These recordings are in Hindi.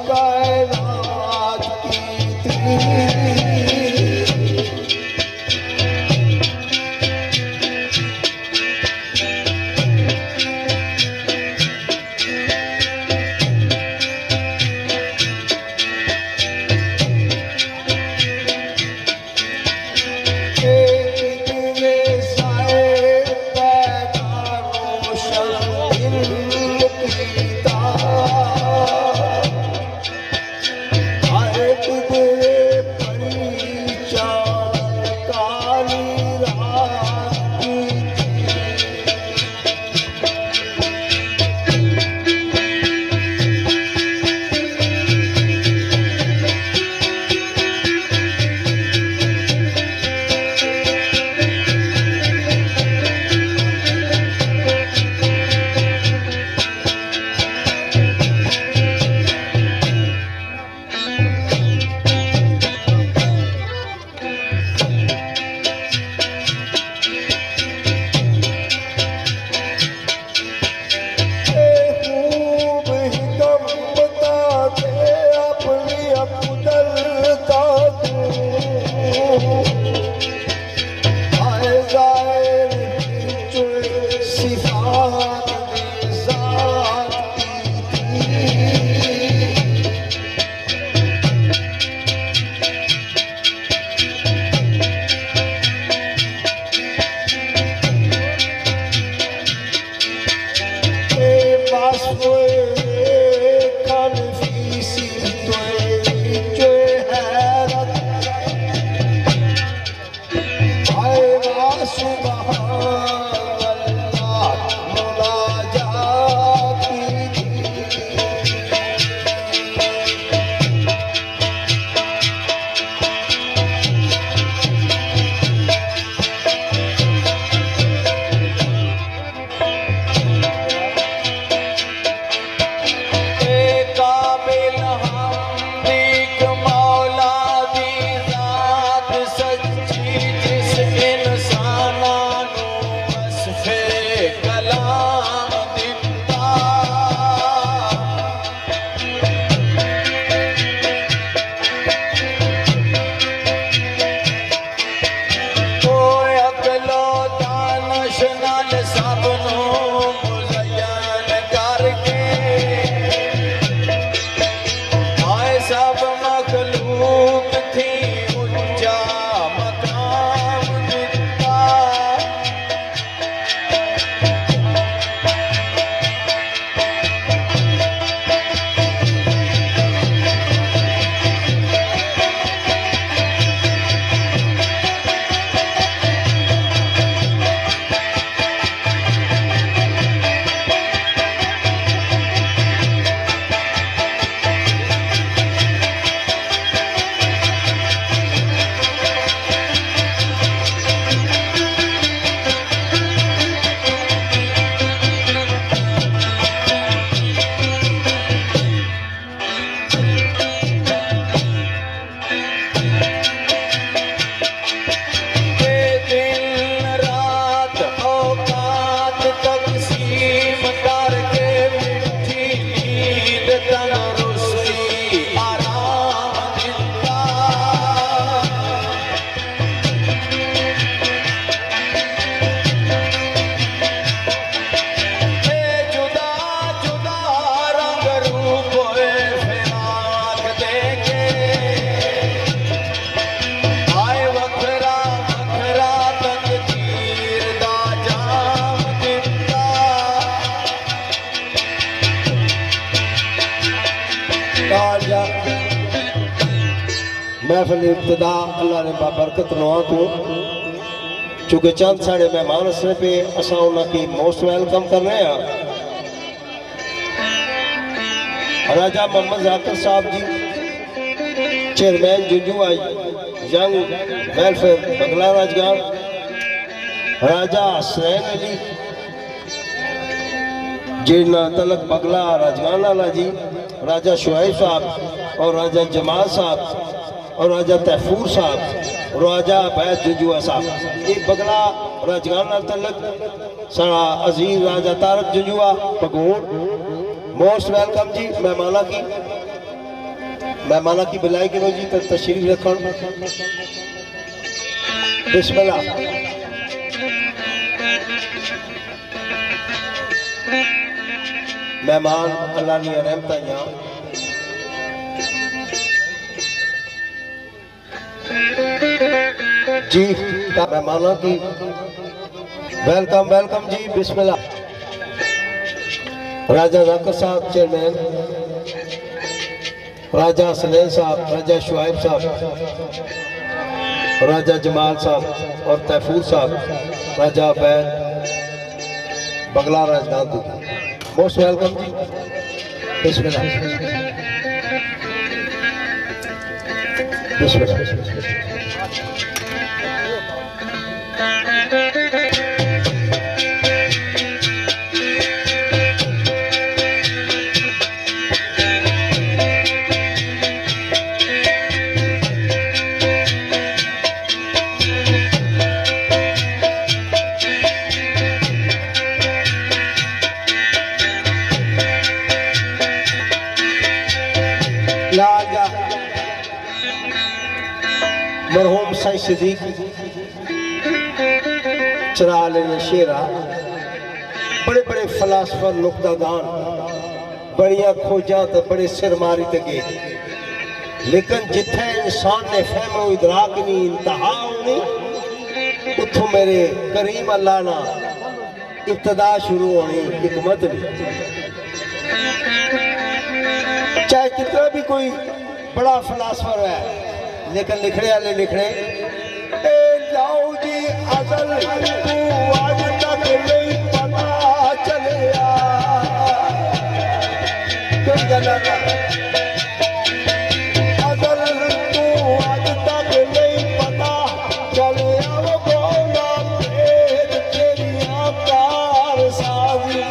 कायनात की महफिल इब्तिदा अल्लाह ने बाबरकत नवा को चूँकि चंद साढ़े मेहमान असने पे असा उनकी मोस्ट वेलकम कर रहे हैं। राजा मोहम्मद जाकिर साहब जी चेयरमैन जुंजुआ यंग वेलफेयर बगला राजगार, राजा हसनैन अली जिन्ना तलक बगला राजगान लाला जी, राजा शुआइब साहब और राजा जमाल साहब और राजा तहफूर साहब, राजा बैद जुंजुआ साहब। ये बगला राजगान तलक सारा अजीज राजा तारक जुंजुआ पगोर मोस्ट वेलकम जी मेहमाना की। मेहमाना की बिलाई करो जी तो तशरीफ रखो। बिस्मिल्लाह। मेहमान अल्लाह दी रहमतां जी मेहमानों की वेलकम वेलकम जी। बिस्मिल्लाह। राजा जाकर साहब चेयरमैन, राजा सलेम साहब, राजा शुआइब साहब, राजा जमाल साहब और तैफूर साहब, राजा बैद बगला राजगांधी, मोस्ट वेलकम जी। बिस्मिल्लाह बिस्मिल्लाह। मरहूम साईं सिद्दीक चराल शेरा बड़े बड़े फलासफर नुक्तादान बड़िया खोजा तो बड़े सिर मारी ते गए, लेकिन जिथे इंसान ने फहमो इदराक नहीं इंतहा होनी उतो मेरे करीम अल्लाह ना इब्तदा शुरू होनी हिकमत भी। चाहे कितना भी कोई बड़ा फलासफर है, लेकिन लिखने वाले लिखने जाओ जी असल तू आज तक नहीं पता चलिया क्यों जाना असल तू आज तक नहीं पता चलिया वो बोला भेद तेरिया कार साजिया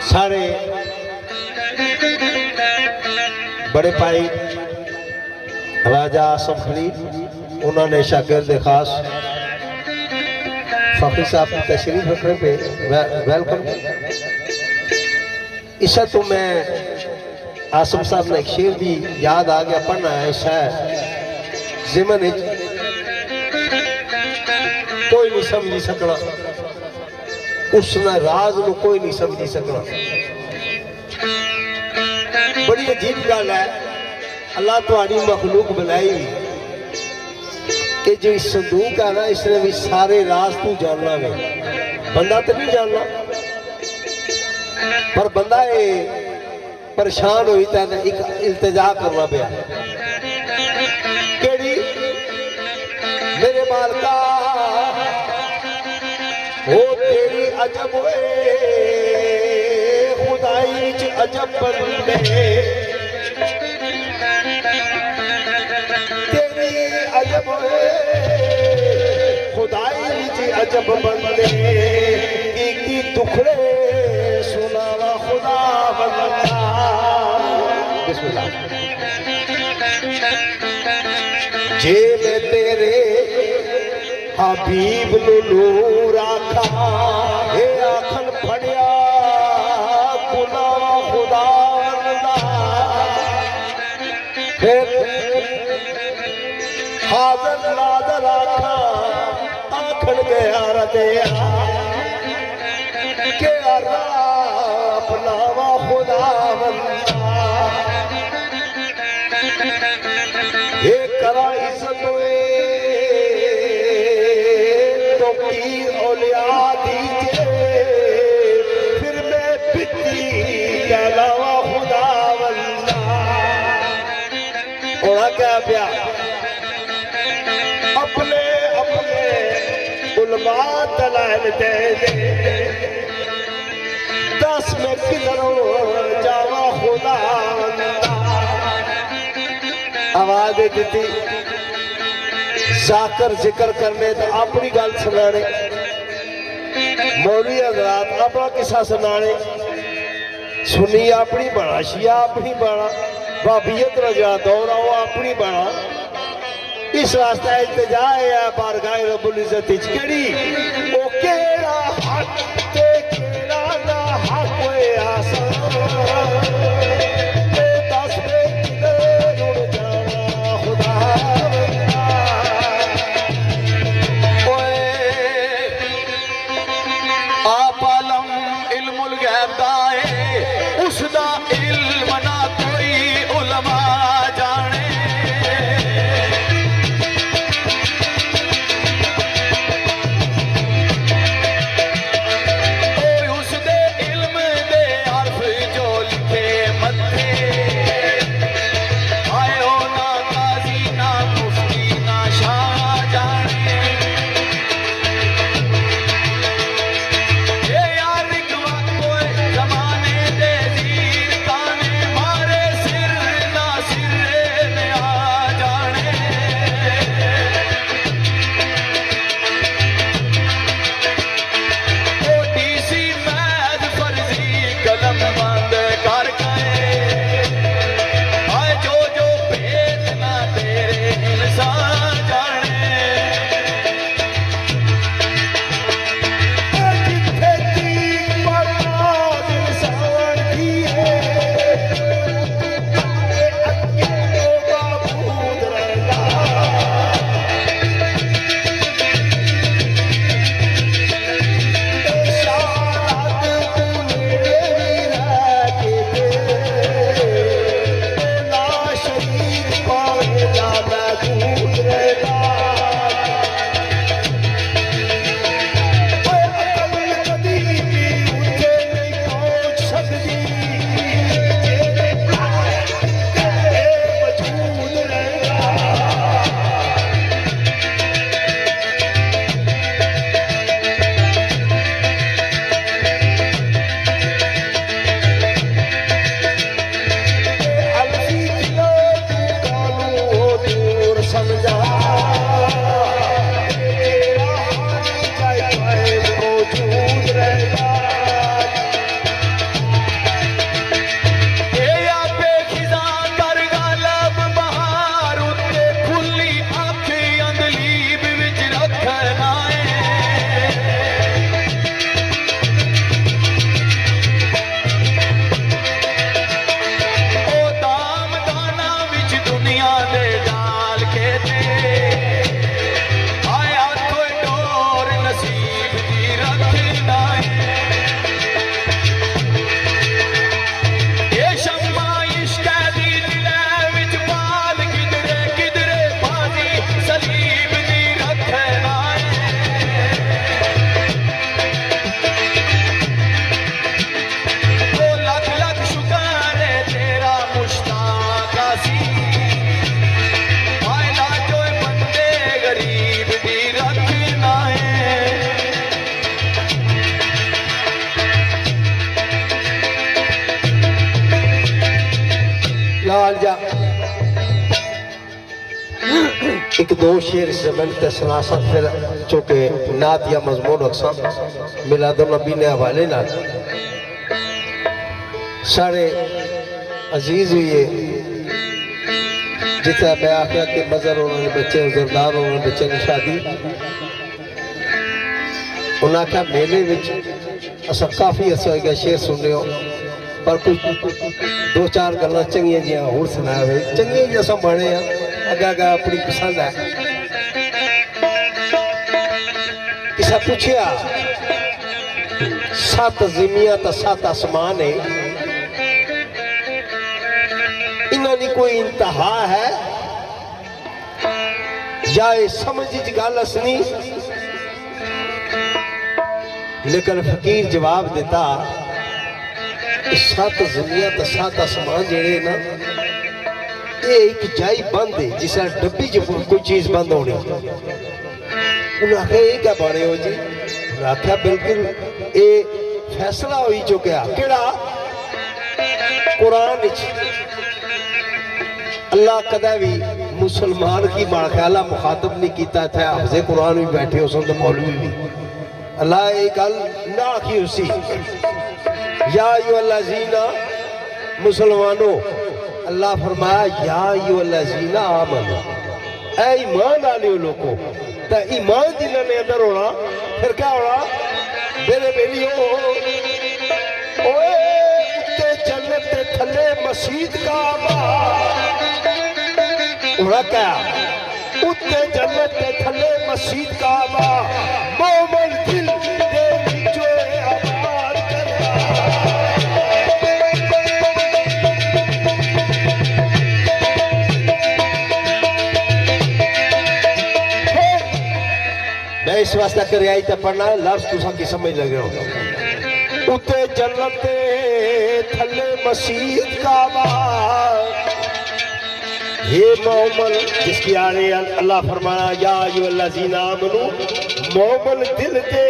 सारे बड़े भाई राजा आसम खलील उन्होंने शागिर्द खास फकीर साहब की तशरीफ रखने पे वेलकम। इसे तो मैं आसम साहब ने एक शेर भी याद आ गया पढ़ना है। शायद जिमन कोई नहीं समझी सकना उस राज को कोई नहीं समझी सकना। बड़ी अजीब गल है, अल्लाह तुम्हारी मखलूक बनाई, ये जो संदूक है ना, इसने भी सारे राज तू जानना है। बंदा तो नहीं जानना, पर बंदा ये परेशान हुई तो एक इल्तिजा करना पाया, केड़ी मेरे मालका वो तेरी अजब खुदाई च अजब बंदे, तेरी अजब खुदाई च अजब बंदे, की दुखड़े सुनावा खुदा बंदा। बिस्मिल्लाह। जे मैं तेरे हबीब नूर आखा, हे आखन फड़िया गुलाम खुदा बंदा, हाजर नादर आखा आखन गया रदिया के अपनावा खुदा बंदा। ये करा इज्जत तो की औलिया दीजिए, फिर मैं पिती कहलावा खुदा बंदा। और क्या प्या अपने अपने उलमा दलाल दे दे, दस में किधर जावा खुदा बंदा। आवाज दी जाकर जिक्र करने तो अपनी गल सुनाने, मौलवी हजरात अपना किस्सा सुनाने, सुनी अपनी बना, शिया अपनी बना, भाभीयत रजा दौरा अपनी बना। इस वास्ते इल्तिजा है बारगाह रब्बुल इज्जत विच केड़ी ओ केड़ा हक ते केड़ा ना हक होए आसान, ते दस दे किधर उड़ जाना खुदा बंदा। ओए आप आलम इल्मुल गैब दा है, उसदा इल्म ना कोई उलमा जाने। दो शेर इस जमन ते सनासा फिर चूँकि नात या मजमून अक्सम मिलादुन्नबी ने हवाले नाल सारे अजीज हुए जितना मैं आख्या कि मजर उन्होंने बच्चे उजरदार उन्होंने बच्चे की शादी उन्हें आख्या मेले विच असा काफ़ी अर्सा हो गया शेर सुन रहे हो पर कुछ दो चार गल्लां चंगियां जियां होर सुनाया वे चंगियां जियां असां बने हैं अगे अगे अपनी पसंद है किसा पूछया सत ज़मीन तो सत आसमान है इन्हां दी कोई इंतहा है या ये समझ च गल असनी लेकिन फकीर जवाब देता सत ज़मीन तो सत आसमान जेड़े ना ये एक जाई बंद है जिस डब्बी च कोई चीज बंद होनी उन्हें आख्या ये क्या बने हो जी उन्हें आख्या बिल्कुल ये फैसला हो चुका केड़ा कुरान अल्लाह कदा भी मुसलमान की माड़ा ख्याल मुखातब नहीं किया थे हाफिज़े कुरान भी बैठे हो सन मौलवी भी अल्लाह ये गल ना आखी उसी या अय्युहल्लज़ीना मुसलमानों अल्लाह फरमाया या अय्युहल्लज़ीना आमनू ऐ ईमान वाले लोगों तो ईमान जिन्होंने ने अंदर होना फिर क्या होना मेरे बेलियो ओए उत्ते जन्नत के थल्ले मस्जिद काबा होना क्या उत्ते जन्नत के थल्ले मस्जिद काबा मोमिन दिल दे विचों आबाद करना मैं इस वास्ते कर आई तो पढ़ना लफ्ज तुसा की समझ लगे हो उत्ते जन्नत थल्ले मस्जिद काबा ये मोमन जिसकी आने अल्लाह फरमाया या अय्युहल्लज़ीना आमनू मोमन दिल दे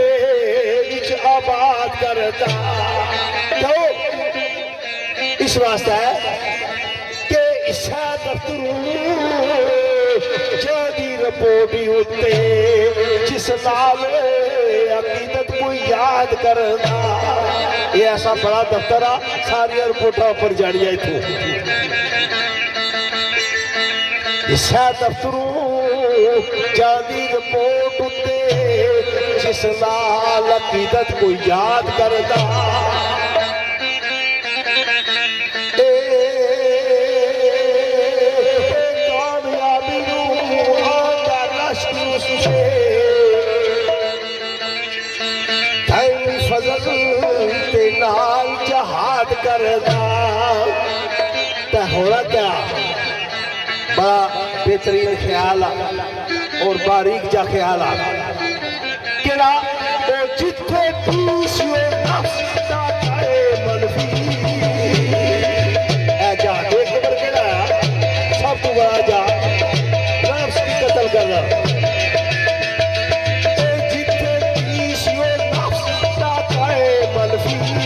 विच आबाद करता तो इस वास्ते है कि इसा दफ्तरू जादी रिपोर्ट उत्ते जिस नाल अकीदत को याद करना ये ऐसा बड़ा दफ्तर आ सारी रिपोर्टा पर जानिया इथों इसा दफ्तरू जादी रिपोर्ट उत्ते जिस नाल अकीदत को याद करदा कामयाबी आंदा रश्क उससे धन फजल ते नाल जहाद करदा ते होना क्या बड़ा बेहतरीन ख्याल और बारीक जा ख्याल केड़ा ओ जिथे पीछे नफ्स दा जाए मनफी ए जा देख पर केड़ा सब तो बड़ा जा नफ्स की कत्ल करना ओ जिथे पीछे नफ्स दा जाए मनफी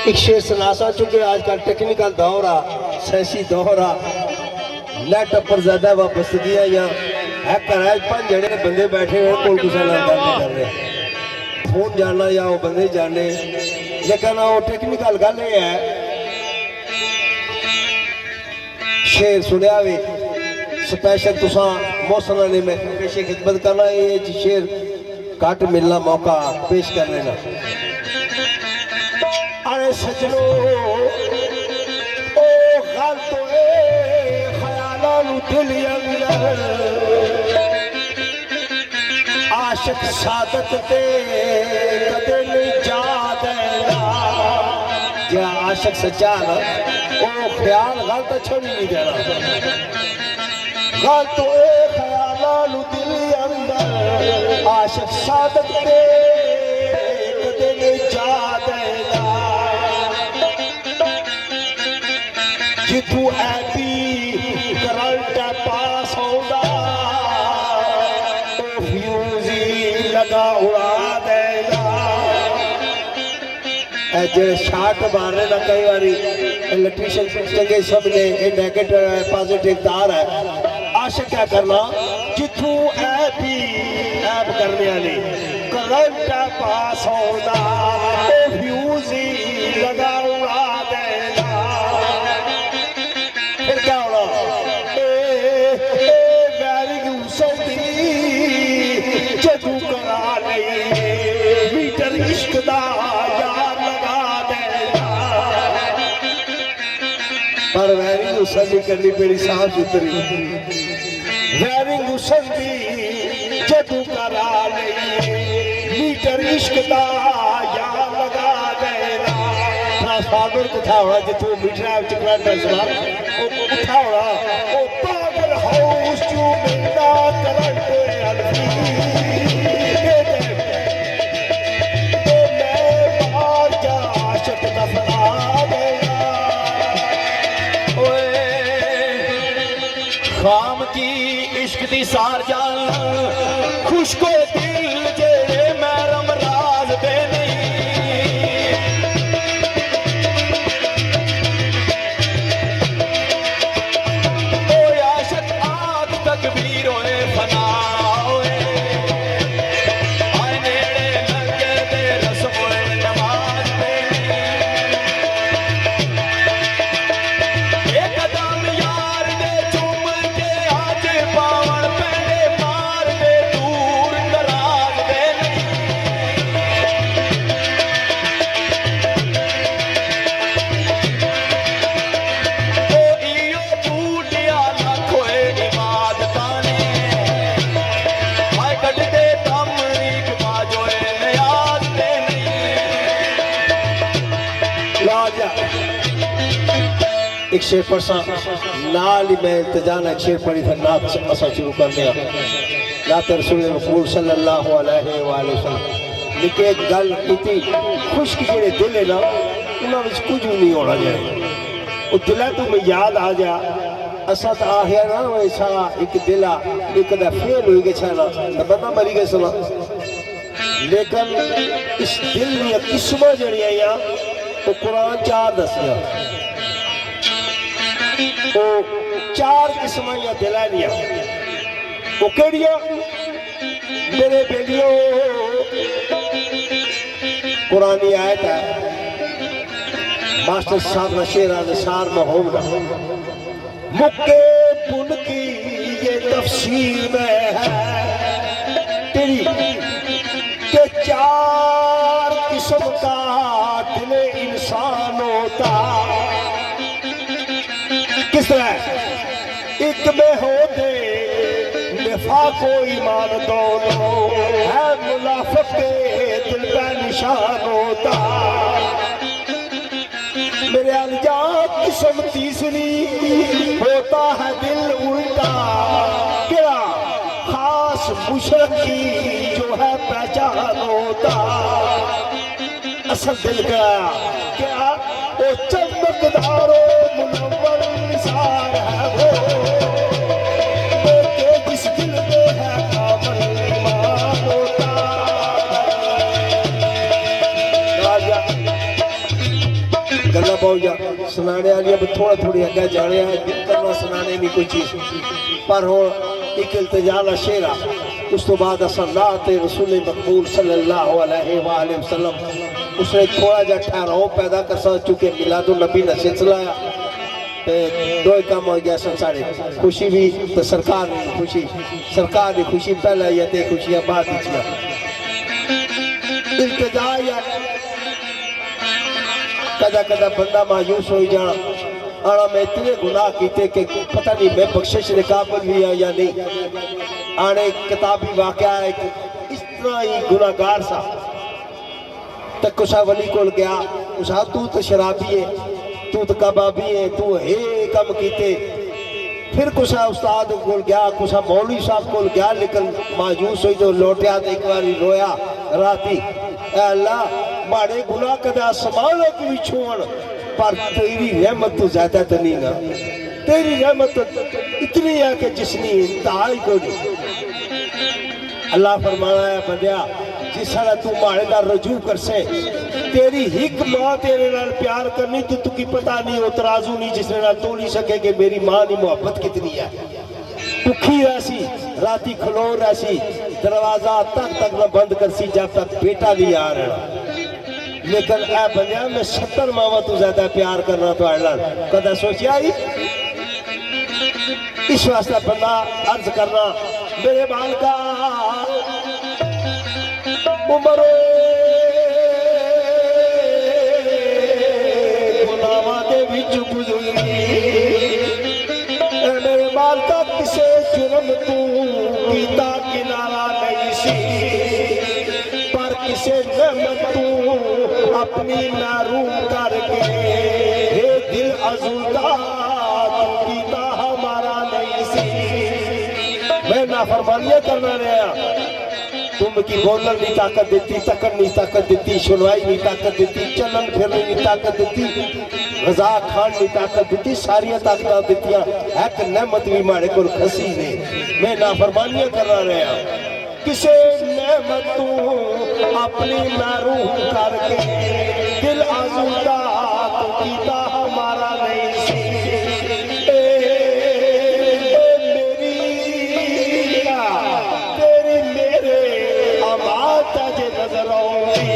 एक शेर सुनासा चुके आजकल टेक्निकल दौर आ सैसी दौर आ नेट पर ज्यादा वापसगी या हैकर है पांच जने बंदे बैठे हुए कोई किसी नाल गल नहीं कर रहे फोन जानना या वो बंदे जाने लेकिन वो टेक्निकल गल ये है शेर सुनिया वे स्पेशल तुसा मौसम ने मैं पेशे खिदमत करना ये शेर घट मिलना मौका पेश कर लेना अरे सजनो ओ गल तो ख्यालों दिल अंदर आशिक सादत ते कदे नहीं जा देना जे आशिक सच्चा ना ओ ख्याल गल तो छोड़ नहीं देना गल तो ख्यालों दिल अंदर आशिक सादत ते कदे नहीं जा देना जिथू ऐपी करंट पास होगा फ्यूज ही लगा उड़ा देगा जे शार्ट मारने का कई बार इलेक्ट्रिशियन चंगे सब ने नेगेटिव है पॉजिटिव तार है आशा क्या करना जिथू ऐपी ऐप करने वाली करंट पास होगा फ्यूज ही लगा उड़ा देगा फिर क्या होना वैरिंग जदू करा नहीं मीटर इश्क दा यार लगा देना पर वैरिंग उसकी करनी पेड़ी साफ सुथरी वैरिंग उसकी जदू करा नहीं मीटर इश्क दा यार लगा देना ट्रांसफार्मर कुथा होना जिथों मीटर चकरा उठा होना वो पावर हाउस चू मिलना करंट अलफी तो मैं बाहर जा आशिक दफना देना ओए खाम की इश्क दी सार जान खुश को दिल जेड़े मैरम राज दे नहीं एक शेर पढ़सा नाल ही मैं इंतजान एक शेर पढ़ी फिर नात असा शुरू कर दिया नात रसूल मकबूल सल्लल्लाहु अलैहि वसल्लम लिखे एक गल इतनी खुश्क जेड़े दिल है ना उन्हां विच कुछ भी नहीं होना चाहिए वो दिल तो मैं याद आ गया असा तो आखिया ना ऐसा एक दिल एक दा फेल हो गया छना तो बंदा मरी गया सुना लेकिन इस दिल दी किस्मां जड़ियां वो कुरान चार दसिया वो चार किस्म या दिलानिया वो केड़िया मेरे बेलियो कुरानी आयत है मास्टर साहब का शेर निसार में होगा मुक्के पुन की ये तफसीर में है तेरी के चार किस्म का दिल इंसान होता किस तरह एक में होते निफाक व ईमान दोनों है मुनाफिक के दिल का निशान होता मेरे अलजा किस्म तीसरी होता है दिल उल्टा क्या खास मुशरक की जो है पहचान होता असल दिल का क्या वो चमकदारों मुनव्वर निसार है वो जिस दिल में है कामल ईमान होता राजा बहुत जा सुनाने वाली अब थोड़ा थोड़ी अगे जाने करना सुनाने नहीं कोई चीज़ पर हो एक इल्तिजा शेर आ उस तो बाद अस अल्लाह ते रसूल मकबूल सल्लल्लाहु अलैहि वसल्लम उसने थोड़ा जा ठहराव पैदा कर सा चुके मिलादुन नबी का सिलसिला दो काम हो गया संसारे खुशी भी तो सरकार की खुशी पहले या ते खुशियां बाद इल्तिजा या कदा कदा बंदा मायूस हो जाना आना मैं इतने गुनाह किए कि पता नहीं मैं बख्शिश के काबिल भी है या नहीं आने किताबी वाकया एक इस तरह ही गुनाहगार सा तो कुछ वली को गया उसा तू तो शराबी है तू तो कबाबी है तू हे कम किते फिर कुछ उस्ताद को गया कुछ मौलवी साहब को गया लेकिन मायूस हुई तो लौटिया तो एक बार रोया राती अल्लाह माड़े गुनाह कदा संभालो कि भी छुअण पर तेरी रहमत तो ज्यादा तो नहीं ना तेरी रहमत तो इतनी है कि जिसनी इंतहा ही को नहीं अल्लाह फरमाना है बंदिया जिस तरह तू माड़े नाल रजू कर से तेरी हिक मां तेरे नाल प्यार करनी तो तुकी पता नहीं हो तराजू नहीं जिसने नाल तोली सके कि मेरी मां की मोहब्बत कितनी है भुखी रहसी राती खलो रहसी दरवाजा तक तक न बंद करसी जब तक बेटा नहीं आ रहा लेकिन ए बंदिया मैं 70 मावा तो ज्यादा प्यार करना तो कदा सोचिया ही इस वास्ते बंदा अर्ज करना मेरे बालका उमरो गुलामा दे विच गुजरी मेरे बालका किसे जुर्म तू कीता किनारा नहीं सी पर किसे नेमत तू अपनी नारू करके हे दिल अज़ूदा तू कीता हमारा नहीं सी मैं नाफरमानियां करना रहा तुम की बोलन नहीं ताकत देती तकन नहीं ताकत देती सुनवाई नहीं ताकत देती चलन फिरने नहीं ताकत देती गजा खान नहीं ताकत देती सारिया ताकत देतियां एक नेमत भी माड़े को खसी ने मैं नाफरमानियां करना रहा किसे नेमत तू अपनी महरूम करके दिल आज़ूदा तो कीता हमारा नहीं सी तेरी मेरे आमाद जे नजर आऊंगी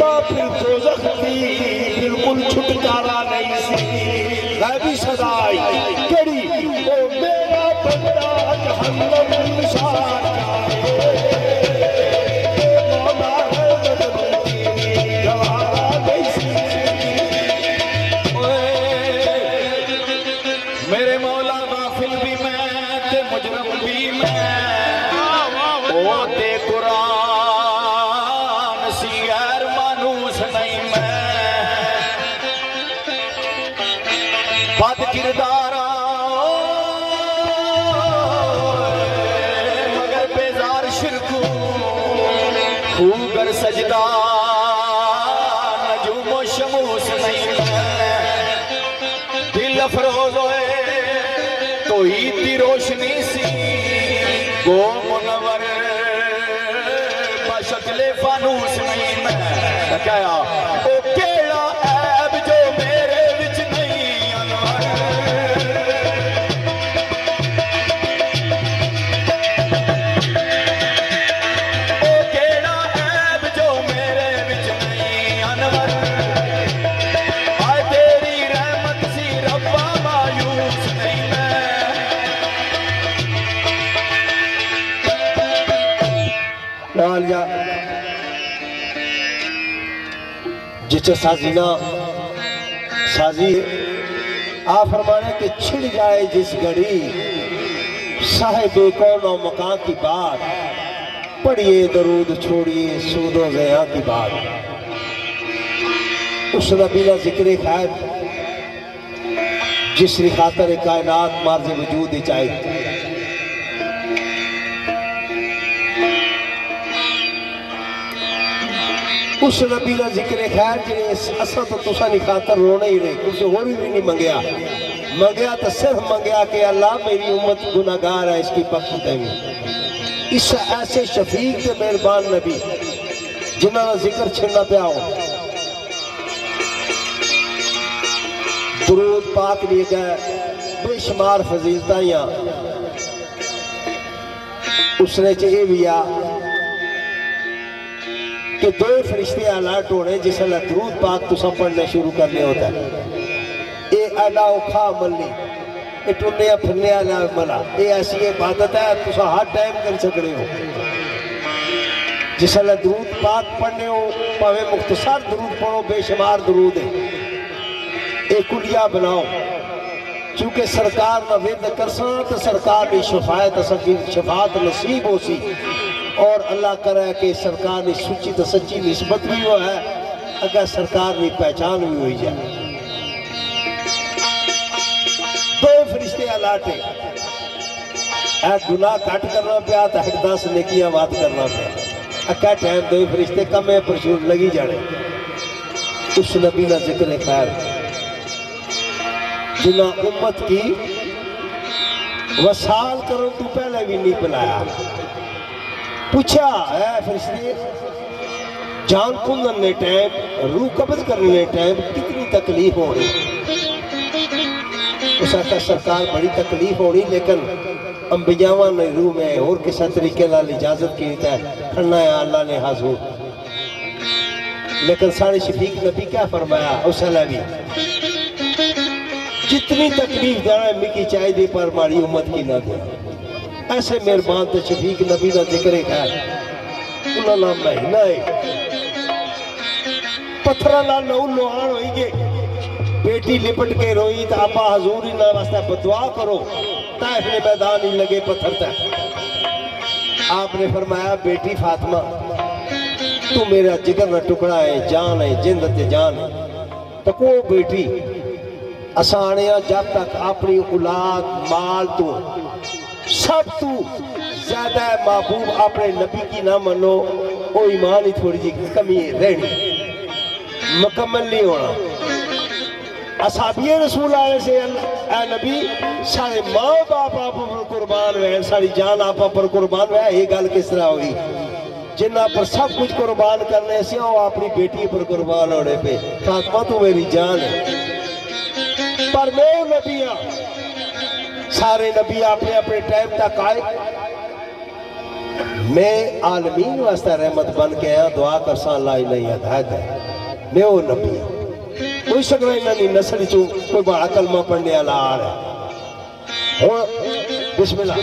तो फिर दोज़ख थी बिल्कुल छुटकारा नहीं सी गैबी सदाई केड़ी ओ मेरा बंदा जहन्नम निशान मेरे मौला गाफिल भी मैं ते मुजरम भी मैं ओ ते कुरान सी गैर मानूस नहीं मैं बद किरदारा मगर बेजार शिरकू खूगर सजदा नजूमो शमूस नहीं मैं दिल अफरोज होए तो ईद की रोशनी सी गो मुनवर बशकले फानूस नहीं मैं क्या ओ केड़ा ऐब जो मेरे विच नहीं अनवर ओ केड़ा ऐब जो मेरे विच नहीं अनवर आए तेरी रहमत सी रब्बा मायूस नहीं मैं नाल जा जिचे साजी ना साजी आ फरमाने के छिड़ जाए जिस घड़ी साहिब कौन और मकान की बात पढ़िए दरूद छोड़िए सूदो ज़या की बात उस नबी का जिक्र खैर जिसकी खातर कायनात मार्ज वजूद चाहिए उस नबी का जिक्र खैर जे असा तो तुसा नहीं खातर रोना ही रहे कुछ होर भी नहीं मंगया मंगया तो सिर्फ मंगया कि अल्लाह मेरी उम्मत गुनाहगार है इसकी बख्श देवी इस ऐसे शफीक के मेहरबान नबी जिन्होंने जिक्र छिड़ना पिया हो दरूद पाक लिए गए बेशुमार फजीलतां उसने च ये भी आ कि दो फरिश्ते अलर्ट होने जिसले दरूद पाक तुसा पढ़ने शुरू करने होता है। ये एडा औखा अमल नहीं, ये टुरने फिरने वाला अमल है। ये ऐसी इबादत है तुसा हर टाइम कर सकते हो। जिसले दरूद पाक पढ़ने हो भावे मुख्तसर दरूद पढ़ो, बेशुमार दरूद है। एक कुलिया बनाओ चूंकि सरकार ना विद करसा तो सरकार की शफात नसीब हो सी और अल्लाह करे कि सरकार की सुची तो सच्ची निस्बत भी वो है अगर सरकार की पहचान भी हुई जाए। दो फरिश्ते अलाटे गुनाह कट करना पाया तो 10 नेकियां बात करना पाया। अक्का टाइम दो फरिश्ते कमे परशूर लगी जाने। उस नबी का जिक्र खैर जिन्ना उम्मत की वसाल करो तू पहले भी नहीं पिलाया। पूछा है फरिश्ते जान कुंदन टाइम रूह कब्ज करने टाइम कितनी तकलीफ हो रही। उस आखा सरकार बड़ी तकलीफ होनी लेकिन अंबियावा ने रूह में और किसी तरीके नाल इजाजत की है खड़ना है अल्लाह ने हाजूर। लेकिन सारे शफीक नबी क्या फरमाया उस भी जितनी तकलीफ देना मिकी चाहिए पर हमारी उम्मत की ना दे। ऐसे मेहरबान तो शफीक नबी का जिक्र है उन्होंने महीना है पत्थर लहू लुहान हो गए। बेटी लिपट के रोई तो आपा हजूर ही ना वास्ते बदुआ करो ताइफ ने मैदान ही लगे पत्थर तक। आपने फरमाया बेटी फातिमा तू मेरा जिगर का टुकड़ा है, जान है, जिंद ते जान है। तो को बेटी असाने जब तक अपनी औलाद माल तू सब तू ज्यादा महबूब अपने नबी की ना मनो वो ईमान ही थोड़ी जी कमी रहनी मुकम्मल नहीं होना। असाबिये रसूल आए से ए नबी सारे माँ बाप आप पर कुर्बान हुए, सारी जान आप पर कुर्बान हुआ। ये गल किस तरह हुई जिन्ना पर सब कुछ कुर्बान करने से वो अपनी बेटी पर कुर्बान होने पे। फातिमा तू मेरी जान है पर मैं नबी हाँ। सारे नबी अपने अपने टाइम तक आए। मैं आलमीन वास्ते रहमत बन के आया दुआ कर सा अल्लाह नहीं हदायत है। मैं वो नबी हाँ। कोई सकता इन्होंने नस्ल चो कोई बड़ा कलमा पढ़ने वाला आ रहा है। हुण बिस्मिल्लाह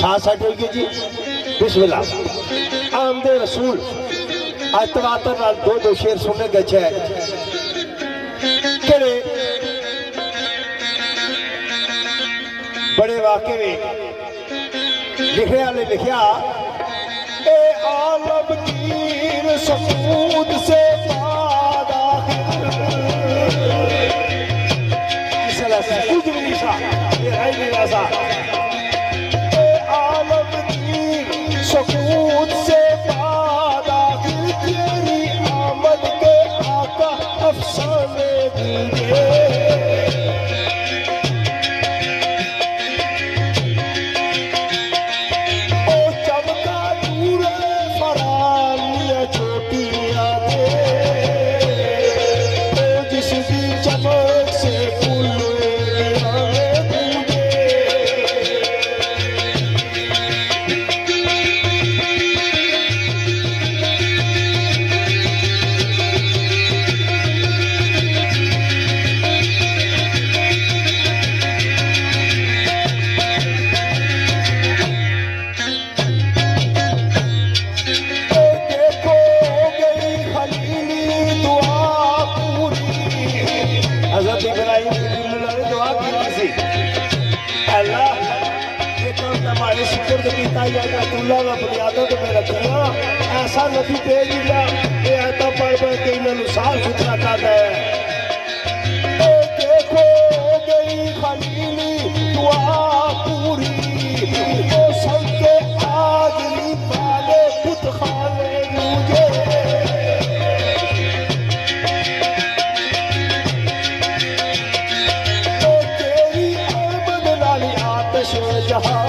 साथ साथ हो गई जी बिस्मिल्लाह। आमदे रसूल आज तवातर नाल दो शेर सुनने गए केड़े बड़े वाकई में लिखने वाले लिखा ए आलमगीर सकूत से कुछ भी नहीं सा ये है नहीं सा ए आलमगीर सकूत से तेरी आमद के आका अफसाने दिए। ऐसा नबी भेज दिया ये आता पढ़ पढ़ के इन्होंने साफ सुथरा कर है। देखो गई खलीली दुआ पूरी वो सबके आदमी वाले खुद खाने मुझे तो तेरी आमद नाली आतिश जहां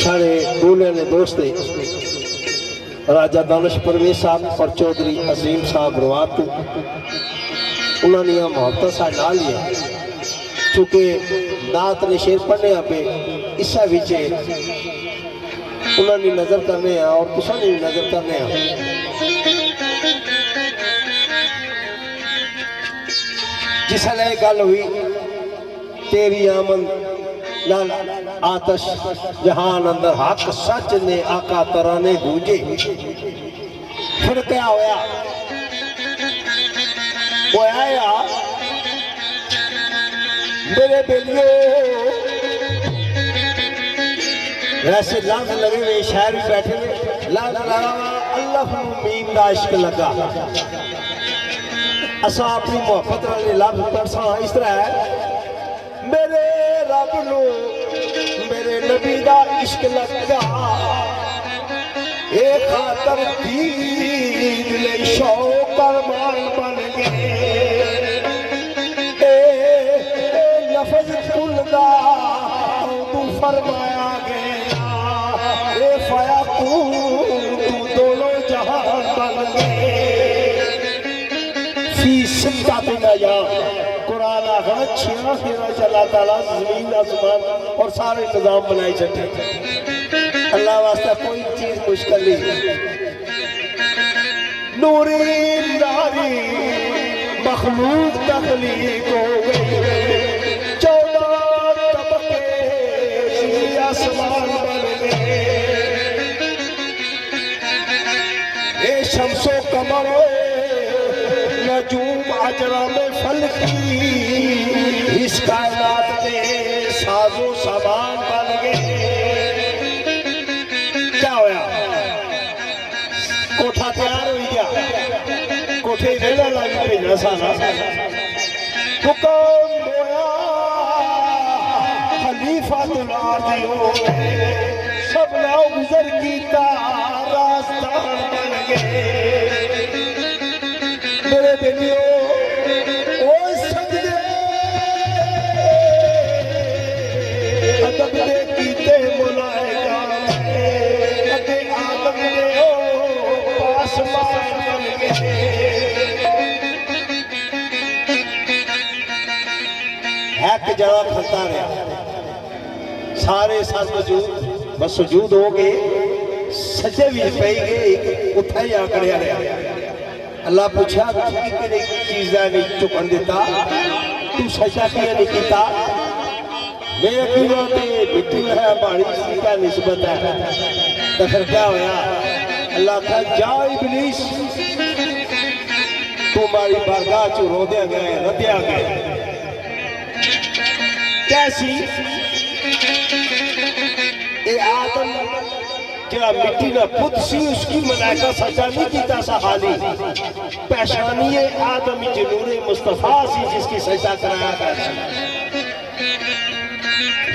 साढ़े दूल्हे ने दोस्त राजा दानिश परवेज साहब और चौधरी अजीम साहब रवात उन्होंने मुहब्बत साढ़े नाल ही है चूँकि नात ने शेर पढ़ने पे इस उन्होंने नजर करने और तुसा ने भी नजर करने जिसले गल हुई तेरी आमद लाल आतश जहान अंदर हक सच ने आका तराने गूंजे फिर क्या होया वो आया मेरे बेलियो वैसे लफ्ज लगे हुए शायर भी बैठे हुए लफ्ज लगा अल्लाह मीम दा इश्क लगा असा अपनी मोहब्बत वाले लफ्ज पढ़सा इस तरह है मेरे रब नू मेरे नबी दा इश्क लगा ए खातर दीन ले शौक अरमान बन गए ए लफ्ज कुल दा तू फरमाया गया ए फयाकून तू दोनों जहान बन गए फी सिद्दत या कुरान आखिर छिया फेरा चला ताला जमीन आसमान और सारे निजाम बनाए चटे अल्लाह वास्ता कोई चीज मुश्किल नहीं नूरी नारी मखलूक तखलीक हो गई 14 तबके शुरू आसमान बन गए ए शम्सो कमर नजूम अजरा में फलकी इस कायनात में साजो सामान बन गए क्या होया कोठा तैयार हो गया कोठे रेला लग भेजना सारा हुक्म होया खलीफा तुलार दियो सब ना गुजर कीता रास्तान बन गए मेरे बेलियो ओ सजदे अदब दे कीते मुलायका अगे आदम दे ओ आसमान बन गए एक जगह खड़ता रहा सारे साथ बस सुजूद हो गए सजे भी पे गए उठा ही आकड़िया रहा अल्लाह पूछा कि चीज़ नहीं झुकन दिता तू सजा किया नहीं किया मैं अकीदा मिट्टी है पहाड़ी का निस्बत है तो फिर क्या होया अल्लाह का जा इब्लीस तू हमारी बारगाह च रोदे गए रद्या गए कैसी ये आदम जरा मिट्टी ना पुत सी उसकी मलाइका सजा नहीं किया सहाली पहचानिए आदमी जनूरे मुस्तफा सी जिसकी सजा कराया गया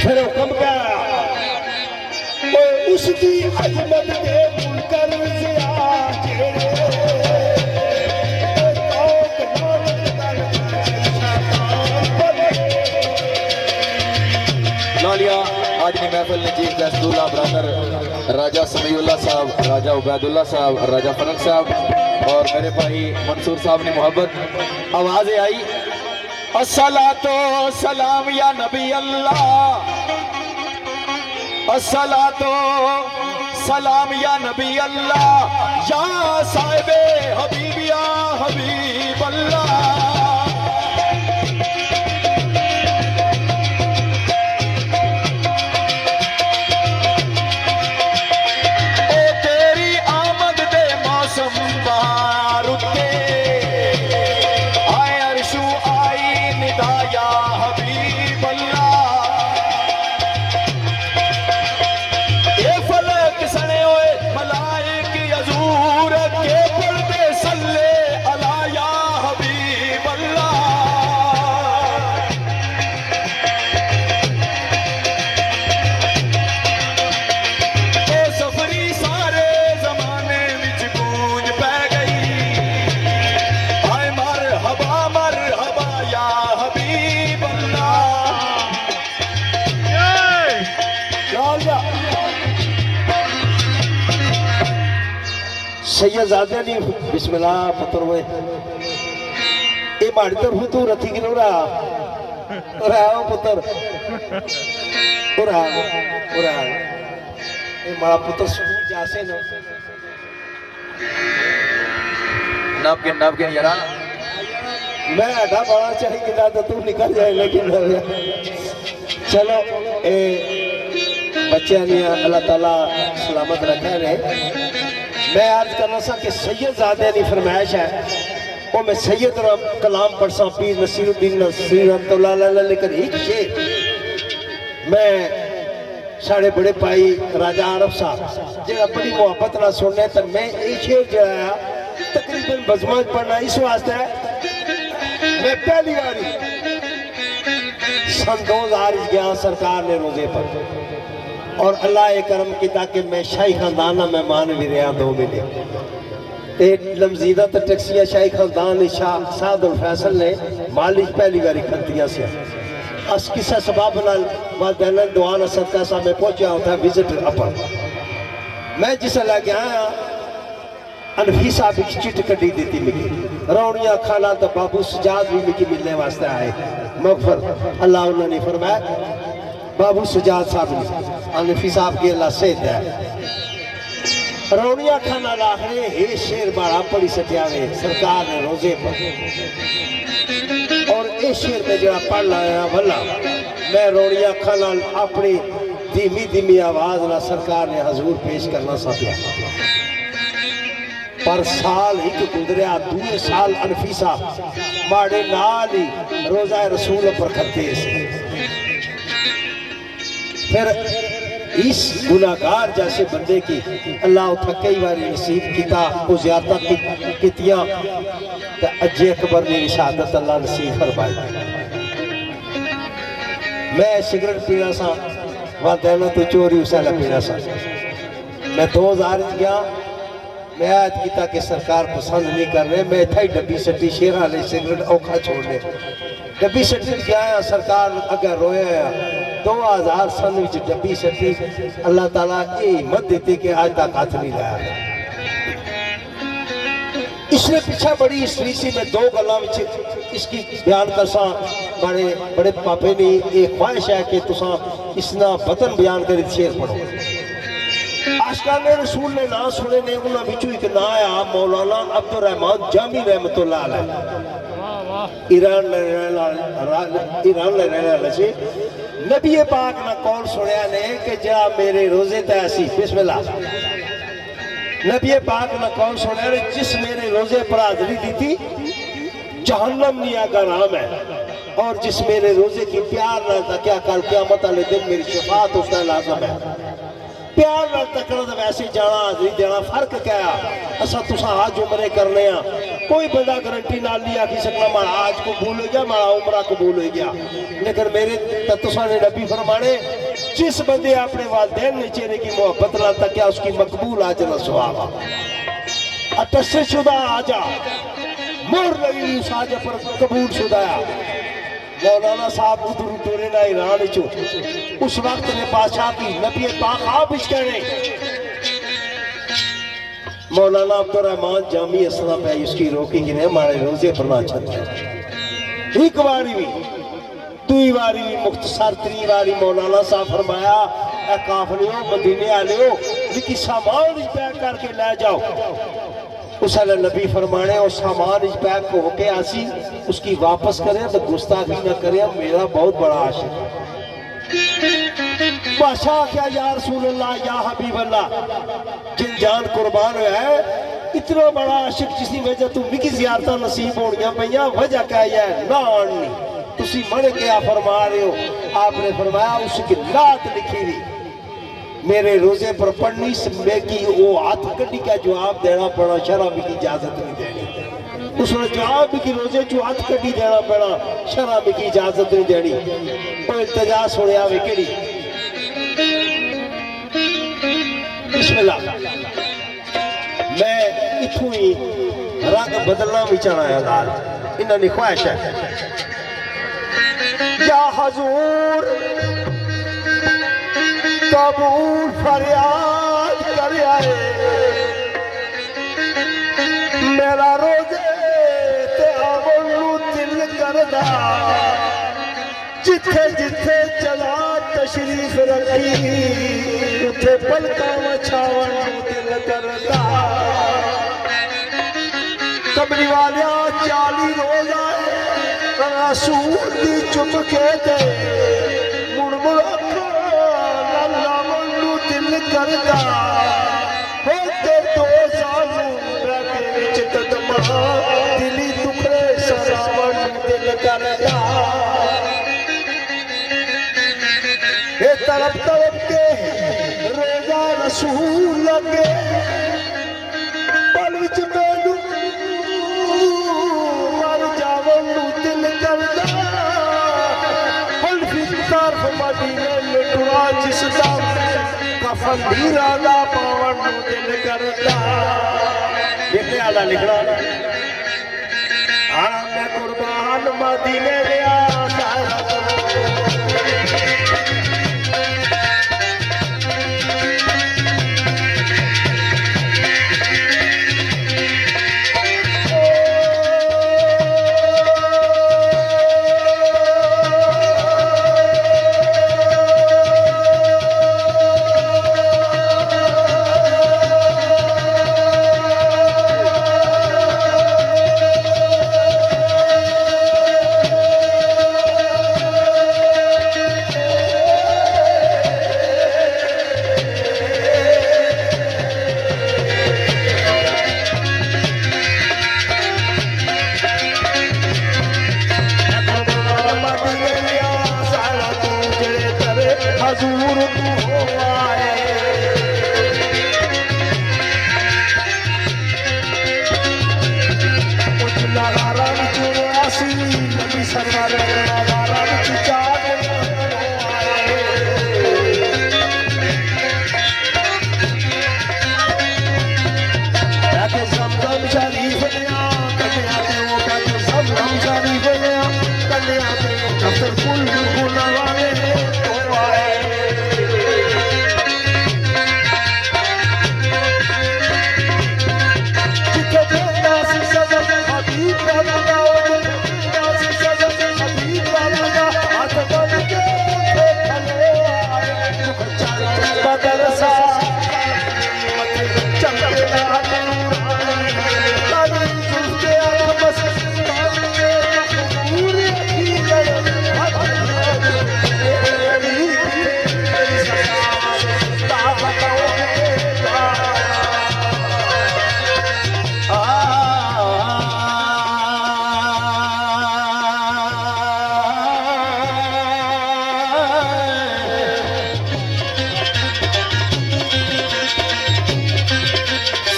फिर हुक्म क्या उसकी अजमत के मुनकर नालिया आज की महफिल ने चीफ गेस्ट दूल्हा ब्रदर राजा समीउल्लाह साहब, राजा उबैदुल्लाह साहब, राजा फनक साहब और मेरे भाई मंसूर साहब ने मोहब्बत आवाज़ें आई अस्सलातो सलाम या नबी अल्लाह, अस्सलातो सलाम या नबी अल्लाह, या साहिबे हबीब या हबीब अल्लाह। सैयदजादे ने बिस्मिल्लाह पुत्र वे ये माड़ी तरफ तू रथी कि रहा पुत्र ये माड़ा पुत्र स्कूल जासे न नब के यारा मैं आधा बड़ा चाहिए कि तो तू निकल जाए लेकिन चलो ए बच्चे अल्लाह ताला सलामत रखे ने मैं अर्ज करना सा कि सैयदजादे की फरमाइश है वो मैं सैयद कलाम पढ़ सा पीर नसीरुद्दीन नसीर रहमतुल्लाह अलैह लेकिन एक शेर मैं साढ़े बड़े भाई राजा आरफ साहब जो बड़ी मुहब्बत ना सुनने तो मैं ये शेर जो है तकरीबन बजमान पढ़ना इस वास्ते है मैं पहली बार सन 2000 गया सरकार ने रोजे पर और अल्लाह करम किया कि मैं शाही खानदान का मेहमान भी रहा 2 महीने लमजीदा तो टैक्सियां शाही खानदान शाह सादुल फैसल ने मालिक पहली बारी खरीदियां से अस किसा सबब वालदैन दुआ न सदका साहब में पहुंचा होता विजिट अपन मैं जिस लगे आया अनफी साहब की चिट कटी दी मिगी रौनिया खाना तो बाबू सजाद भी मिगी मिलने वास्ते आए मगफर अल्लाह उन्होंने फरमाया बाबू सजाद साहब ने अनफी साहब की अल्लाह सेहत है रौनिया खाना लाखरे हे शेर बाड़ा पड़ी सटियावे सरकार ने रोजे पर और इस शेर में जरा पढ़ लाया भला मैं रौनिया खाना अपनी धीमी धीमी आवाज ना सरकार ने हजूर पेश करना सकिया पर साल एक गुजरिया दूसरे साल अनफीसा माड़े नाल ही रोजा रसूल पर खते फिर इस गुनाहगार जैसे बंदे की अल्लाह उठा कई बार नसीब किया वो ज्यादा कितियां अजे अकबर ने शहादत अल्लाह नसीब फरमाई मैं सिगरेट पीना सा वालदैन तो चोरी उस पीना सा मैं 2000 गया मैं याद किया कि सरकार पसंद नहीं कर रहे मैं इतना ही डब्बी सट्टी शेर वाले सिगरेट औखा छोड़ने डब्बी सट्टी गया सरकार अगर रोया 2000 सन डब्बी सट्टी अल्लाह ताला ये हिम्मत देती कि आज तक हाथ नहीं लाया इसने पीछे बड़ी हिस्ट्री सी मैं 2 गल्लां इसकी बयान करसा बड़े बड़े पापे ने ये ख्वाहिश है कि तुसा इसना वतन बयान कर शेर पढ़ो आशकान रसूल ने ना सुने ने उन्होंने बिचू एक ना आया मौलाना अब्दुल रहमान जामी रहमतुल्लाह अलैह ईरान ले रहने वाले से नबी पाक ना कौल सुनया ने कि जरा मेरे रोजे ते ऐसी बिस्मिल्लाह नबी पाक ना कौल सुनया ने जिस मेरे रोजे पर हाजिरी दी थी जहन्नम निया का नाम है और जिस मेरे रोजे की प्यार ना था क्या कल क़यामत वाले दिन मेरी शफाअत उसका लाज़िम है प्यार ना तकड़ा तो वैसे जाना हाजिरी देना फर्क क्या असा तुसा आज उम्रे करने कोई बंदा गारंटी ना लिया कि सकना मारा आज कबूल हो गया मारा उम्रा कबूल हो गया लेकिन मेरे तुसा ने नबी फरमाने जिस बंदे अपने वालिदैन ने चेहरे की मोहब्बत ना तकिया उसकी मकबूल आज न सवाब अतस्से शुदा आजा मोर लगी उस आज पर कबूल शुदा मौलाना साहब उधर टोरे ना ईरान चो उस वक्त ने बादशाह की नबी पाक आप कहने मौलाना अब्दुल रहमान जामी असला पे उसकी रोकी कि हमारे रोजे पर ना चलते एक बारी भी 2 बारी भी मुख्तसर 3 बारी मौलाना साहब फरमाया ए काफलियों मदीने आलियो लेकिन सामान पैक करके ले जाओ उस नबी फरमाने और सामान पैक होके आसी उसकी वापस करें तो गुस्ताखी न करें मेरा बहुत बड़ा आशिक बादशाह क्या या रसूल अल्लाह या हबीब अल्लाह जिन जान कुर्बान है इतना बड़ा आशिक जिसकी वजह तू मिकी जियारत नसीब होनियां पईयां वजह क्या है ना आनी तुसी मने क्या फरमा रहे हो आपने फरमाया उसकी लात लिखी हुई मेरे रोजे पर पढ़नी की वो हाथ कड़ी का जवाब देना पड़ा शराब की इजाजत नहीं देनी उसने जवाब की रोजे चो हाथ कड़ी देना पड़ा शराब की इजाजत नहीं देनी वो इल्तिजा सुनिया वे केड़ी बिस्मिल्लाह मैं इथों ही रंग बदलना भी चाहना है गाल इन्होंने ख्वाहिश है या हजूर कबूल फरियाद कर आए जिथे जिथे चला तशरीफ रखी उथे पलका वछावन दिल करदा कमली वालिया 40 रोज आए रसूल दी चुप के दे मुड़ मुड़ अल्लाह मनु दिल करदा हो ते 2 साल बैठे विच कदमा दिली टुकड़े सरावन दिल करदा ये तड़प तड़प के रोजा रसूल लगे पल विच मैनू मर जावन दिल करदा हल्फी तरफ मदीने लुटवा जिसदा कफन हीरा दा पावन दिल करदा लिखने वाला लिखना हाँ मैं कुर्बान मदीने गया हजूर तू आए उजला गारा विच आसी नबी सरवर गारा विच चाट आए ज़मज़म शरीफ लिया कन्या ते वो कहते ज़मज़म शरीफ लिया कन्या ते अफसर कुल गुनावाने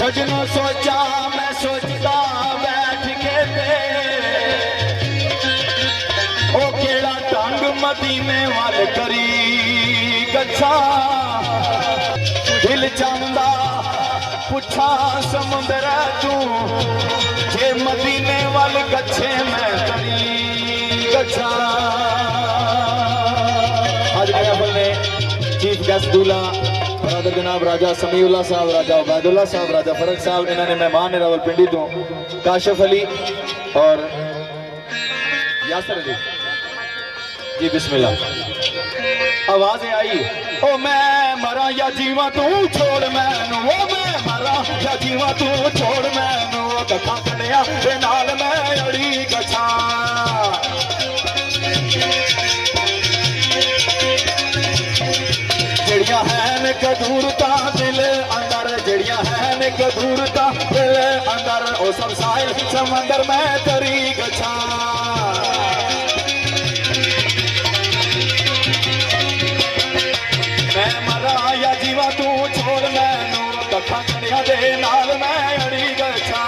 सजनो सोचा मैं सोचता बैठ के ओ केड़ा ढंग मदीने वाल करी गच्छा दिल चाहंदा पुछा समुंदर तू जे मदीने वाल गच्छे मैं करी गच्छा आज महफिल ने चीफ गेस्ट दूल्हा बरादर जनाब राजा समीउल्लाह साहब, राजा उबैदुल्लाह साहब, राजा फरक साहब, इन्होंने मेहमान रावलपिंडी तो काशिफ अली और यासर अली जी बिस्मिल्लाह आवाज आई ओ मैं मरा या जीवा तू छोड़ मैनू ओ मैं मरा या जीवा तू छोड़ मैनू कथा कन्या दे नाल मैं अड़ी गछा जड़ियां हैं कदूरता दिल अंदर जड़ियां हैं कदूरता दिल अंदर ओ सब साहिल समंदर में तरी गछा मैं मरा या जीवा तू छोड़ मैनू कथा कन्या दे नाल मैं अड़ी गछा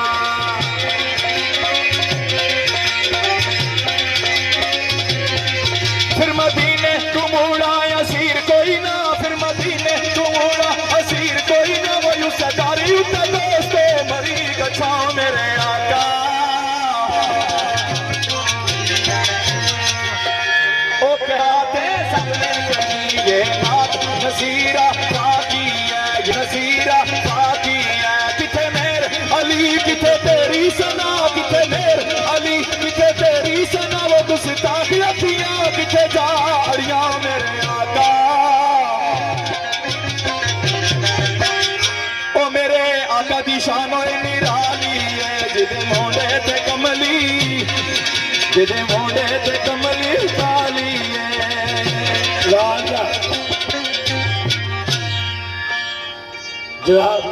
फिर मदीने तू मुड़ा असीर कोई ना फिर मदीने तू मुड़ा असीर कोई ना वो यू सदारी उते दोस्तो मरी गछा मेरे आका ओ कहते सबने कही ये बात नसीरा बाकी है ये नसीरा बाकी है किथे मेर अली किथे तेरी सना किथे मेर अली किथे तेरी सना वो गुस्ताखी अखियां किथे जा शानो निराली है जिदे मोड़े ते कमली जिदे मोड़े ते कमली काली है राजा जनाब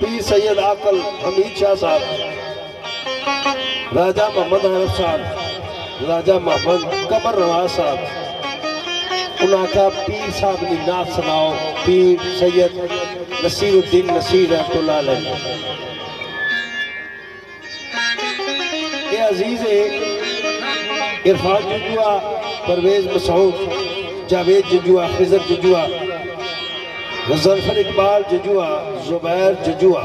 पीर सैयद आकल हमीद शाह साहब, राजा मोहम्मद हनफ साहब, राजा मोहम्मद कमर नवाज साहब, उन्होंने पीर साहब की नात सुनाओ। पीर सैयद नसीरुद्दीन नसीर रहमतुल्लाह अलैह। ये अजीज है इरफान जुजुआ, परवेज मसूद, जावेद जुजुआ, खिजर जुजुआ, मुजफ्फर इकबाल जुजुआ, जुबैर जुजुआ,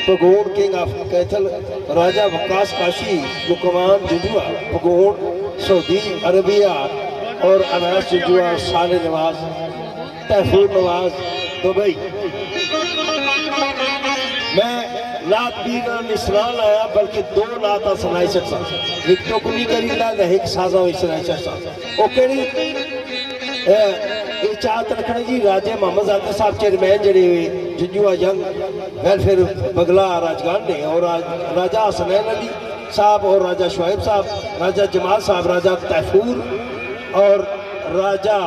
पगोड़ किंग ऑफ कैथल, राजा वकास काशी, मुकमान जुजुआ, पगोड़ सऊदी अरबिया और अनास जुजुआ, साले नवाज, तहफूर नवाज, दुबई। मैं नात पीर इसराल आया बल्कि दो नाता सुनाई सकता, एक तो कुनी करी ला एक साजा सुनाई सकता। वो केड़ी ये चाहत रखने जी राजे मोहम्मद आदर साहब चेयरमैन जड़े हुए जुजुआ यंग वेलफेयर बगला राजगान ने, और राजा हसनैन अली साहब और राजा शुएब साहब, राजा जमाल साहब, राजा तैफूर और राजा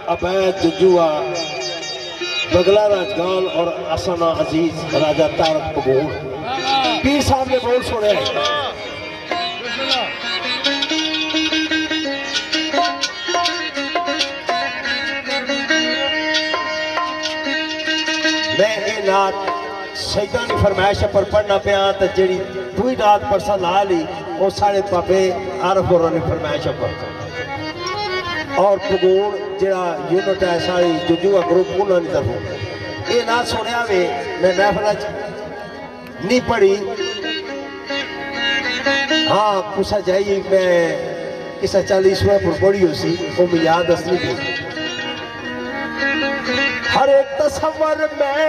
अबैद जुजुआ बगला राजगान और असना अजीज राजा तारक पगोड़। पीर साहब ने बोल सुने मैं ये नात शहीदा की फरमाइश पर पढ़ना पाया तो जी दूई नात परसा ला ली वो साढ़े पापे आरफ होर ने फरमाइश पर, और पगोड़ जरा यूनिट है सारी जुजुआ ग्रुप उन्होंने तरफों ये नात सुनिया वे। मैं महफिल नहीं पढ़ी, हाँ पूछा जाइए मैं किसा 40वें पर पढ़ी हो सी वो मैं याद असली थी। हर एक तस्वर में